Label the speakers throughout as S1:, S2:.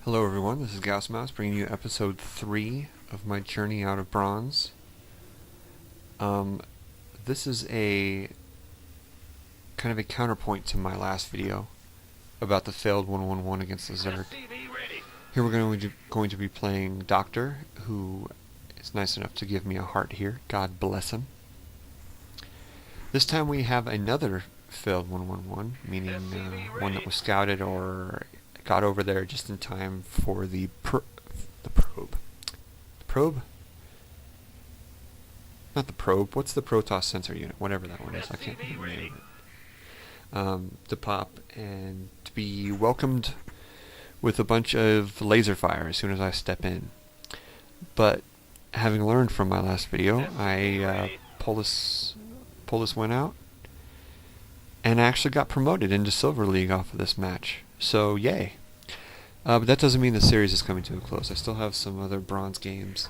S1: Hello everyone, this is Gauss Mouse bringing you episode 3 of my journey out of bronze. This is a kind of a counterpoint to my last video about the failed 1-1-1 against the Zerg. Here we're going to be playing Doctor, who is nice enough to give me a heart here. God bless him. This time we have another failed 1-1-1, meaning one that was scouted or got over there just in time for the probe. The probe? Not the probe. What's the Protoss sensor unit? Whatever that one is. I can't remember the name of it. To pop and to be welcomed with a bunch of laser fire as soon as I step in. But having learned from my last video, I pull this one out and I actually got promoted into Silver League off of this match. So yay. But that doesn't mean the series is coming to a close. I still have some other bronze games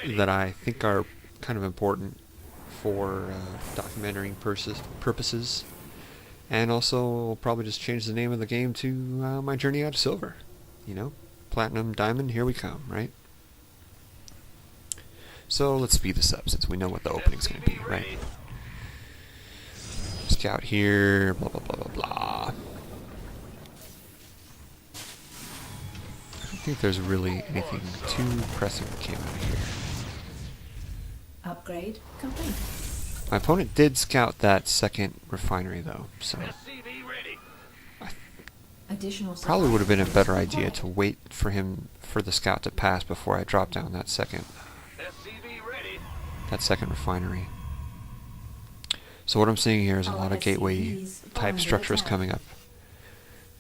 S1: that I think are kind of important for documentary purposes. And also, I'll probably just change the name of the game to my journey out of silver. You know, platinum, diamond, here we come, right? So let's speed this up since we know what the opening's going to be, right? Scout here, blah blah blah blah blah. I don't think there's really anything too pressing that came out of here.
S2: Upgrade complete.
S1: My opponent did scout that second refinery though, so probably would have been a better idea to wait for the scout to pass before I drop down that second refinery. So what I'm seeing here is a lot of gateway type structures coming up.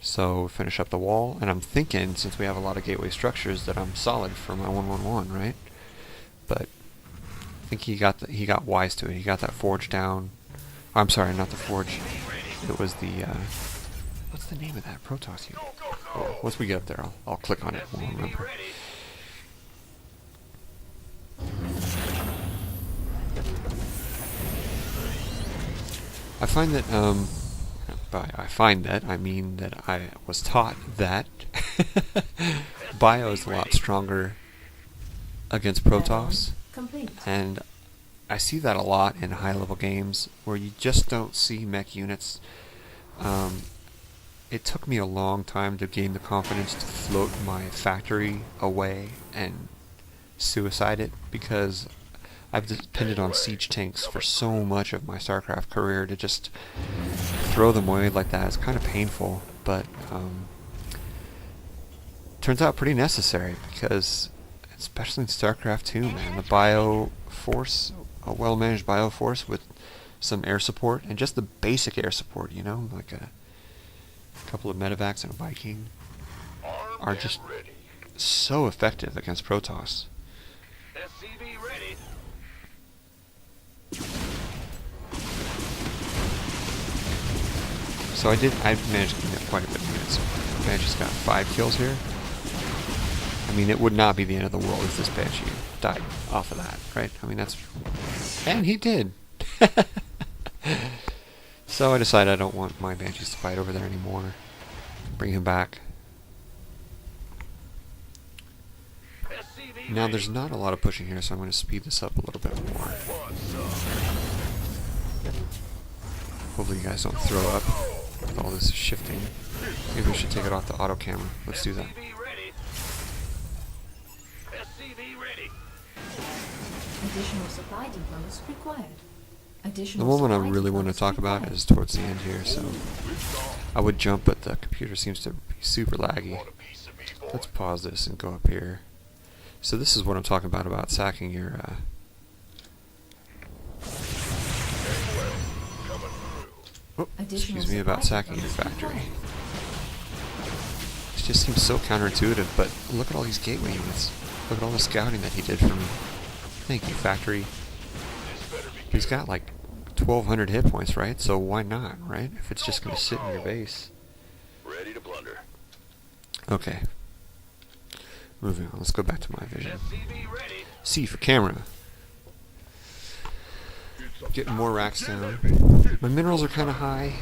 S1: So finish up the wall, and I'm thinking since we have a lot of gateway structures that I'm solid for my 1-1-1, right? But I think he got wise to it. He got that forge down. I'm sorry, not the forge. It was the what's the name of that Protoss unit? Oh, once we get up there, I'll click on it and we'll remember. I find that by I find that I mean that I was taught that bio is a lot stronger against Protoss. And I see that a lot in high-level games where you just don't see mech units. It took me a long time to gain the confidence to float my factory away and suicide it, because I've depended on siege tanks for so much of my StarCraft career. To just throw them away like that is kind of painful, but turns out pretty necessary, because especially in StarCraft 2, man, the bio force, a well-managed bio force with some air support, and just the basic air support, you know, like a couple of medevacs and a Viking, are just so effective against Protoss. So I managed to get quite a bit of units. I just got 5 kills here. I mean, it would not be the end of the world if this Banshee died off of that, right? I mean, that's... And he did! So I decided I don't want my Banshees to fight over there anymore. Bring him back. Now, there's not a lot of pushing here, so I'm going to speed this up a little bit more. Hopefully you guys don't throw up with all this shifting. Maybe we should take it off the auto camera. Let's do that.
S2: Additional supply depots required.
S1: The moment I really want to talk about is towards the end here, so I would jump, but the computer seems to be super laggy. Let's pause this and go up here. So this is what I'm talking about sacking your excuse me, about sacking your factory. It just seems so counterintuitive, but look at all these gateway units. Look at all the scouting that he did for me. Thank you, factory. He's got like 1,200 hit points, right? So why not, right? If it's just going to sit in your base.
S3: Ready to blunder.
S1: Okay. Moving on. Let's go back to my vision. C for camera. Getting more racks down. My minerals are kind of high.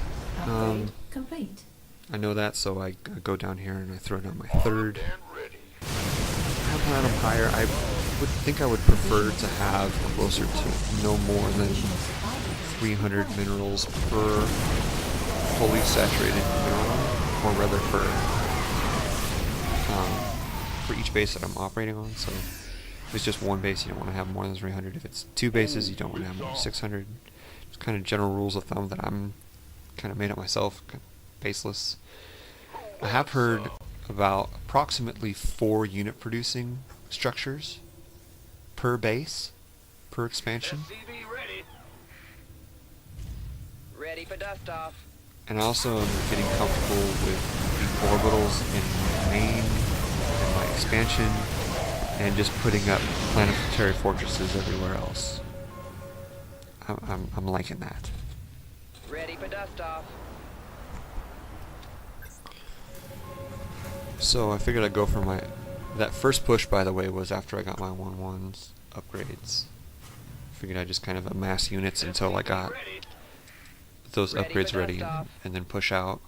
S2: Complete.
S1: I know that, so I go down here and I throw down my third platinum higher, I would think I would prefer to have closer to no more than 300 minerals per fully saturated mineral, or rather for each base that I'm operating on. So if it's just one base, you don't want to have more than 300. If it's two bases, you don't want to have more than 600. Just kind of general rules of thumb that I'm kind of made up myself, kind of baseless. I have heard about approximately 4 unit producing structures per base, per expansion.
S3: Ready for dust off.
S1: And I also am getting comfortable with the orbitals in my main and my expansion, and just putting up planetary fortresses everywhere else. I'm liking that.
S3: Ready for dust off.
S1: So I figured I'd go for that first push, by the way, was after I got my 1-1s upgrades. Figured I'd just kind of amass units until I got those upgrades ready, and then push out.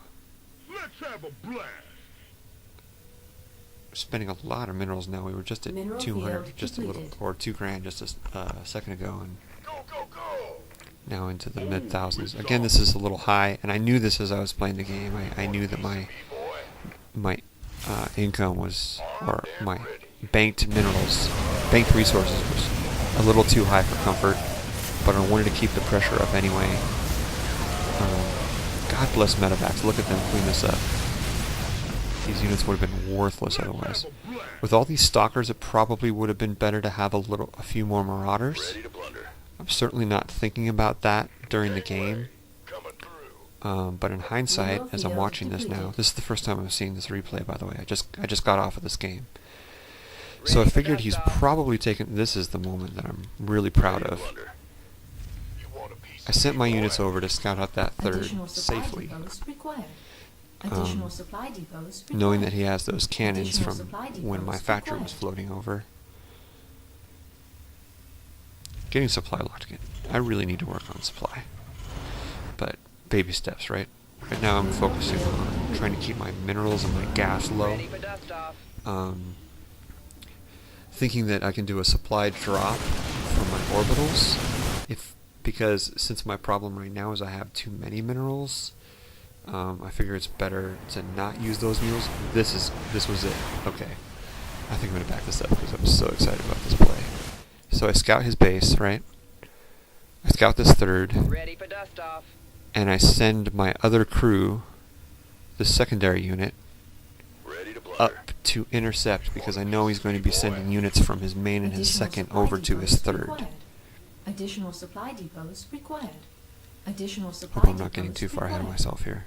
S4: Let's have a blast.
S1: Spending a lot of minerals now. We were just at
S2: Mineral
S1: 200,
S2: field
S1: just a little,
S2: depleted.
S1: or $2,000 just a second ago, and
S4: Go, go, go.
S1: now into the mid thousands. Again, this is a little high, and I knew this as I was playing the game. I knew that my income was, or my banked resources was a little too high for comfort, but I wanted to keep the pressure up anyway. God bless medevacs. Look at them clean this up. These units would have been worthless otherwise. With all these stalkers, it probably would have been better to have a few more marauders.
S4: Ready to blunder.
S1: I'm certainly not thinking about that during the game.
S4: Coming through.
S1: But in hindsight, as I'm watching this now, this is the first time I'm seeing this replay, by the way. I just got off of this game. So I figured he's probably taken. This is the moment that I'm really proud of.
S4: You want a piece
S1: I sent my units over to scout out that third
S2: Additional supply
S1: safely,
S2: depots required. Additional supply depots required.
S1: knowing that he has those cannons
S2: Additional
S1: from
S2: supply
S1: when my
S2: depots
S1: factory was
S2: required.
S1: floating over. Getting supply locked in. I really need to work on supply. But baby steps, right? Right now I'm focusing on trying to keep my minerals and my gas low.
S3: Ready for dust off.
S1: Thinking that I can do a supply drop from my orbitals, because since my problem right now is I have too many minerals, I figure it's better to not use those mules. This was it. Okay, I think I'm gonna back this up because I'm so excited about this play. So I scout his base, right? I scout this third,
S3: Ready for dust off.
S1: and I send my other crew, the secondary unit,
S4: ready to blunder.
S1: up to intercept, because I know he's going to be sending units from his main and his
S2: Additional
S1: second
S2: supply
S1: over to his
S2: depots
S1: third.
S2: required. Additional supply depots required. Additional supply
S1: Hope I'm not getting
S2: depots
S1: too far ahead of
S2: required.
S1: myself here.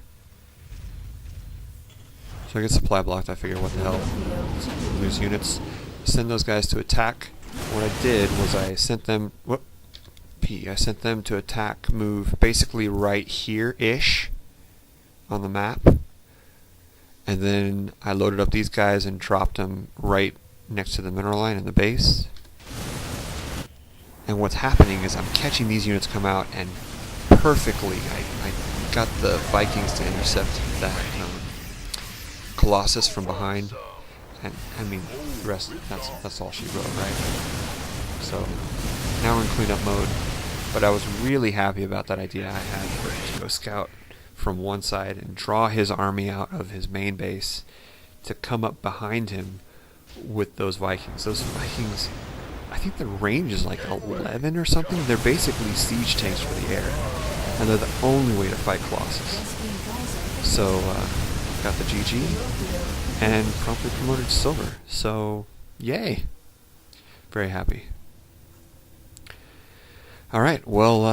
S1: So I get supply blocked. I figure, what the hell? Lose units. Send those guys to attack. What I did was I sent them. I sent them to attack, move basically right here-ish on the map. And then I loaded up these guys and dropped them right next to the mineral line in the base. And what's happening is I'm catching these units come out, and perfectly I got the Vikings to intercept that Colossus from behind. And I mean, the rest, that's all she wrote, right? So now we're in cleanup mode. But I was really happy about that idea I had to go scout from one side and draw his army out of his main base to come up behind him with those Vikings. Those Vikings, I think the range is like 11 or something. They're basically siege tanks for the air, and they're the only way to fight Colossus. So got the GG and promptly promoted to silver. So yay, very happy. All right, well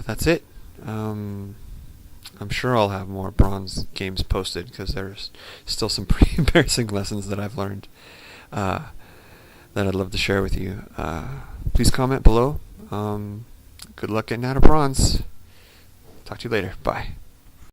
S1: that's it. I'm sure I'll have more bronze games posted, because there's still some pretty embarrassing lessons that I've learned that I'd love to share with you. Please comment below. Good luck getting out of bronze. Talk to you later. Bye.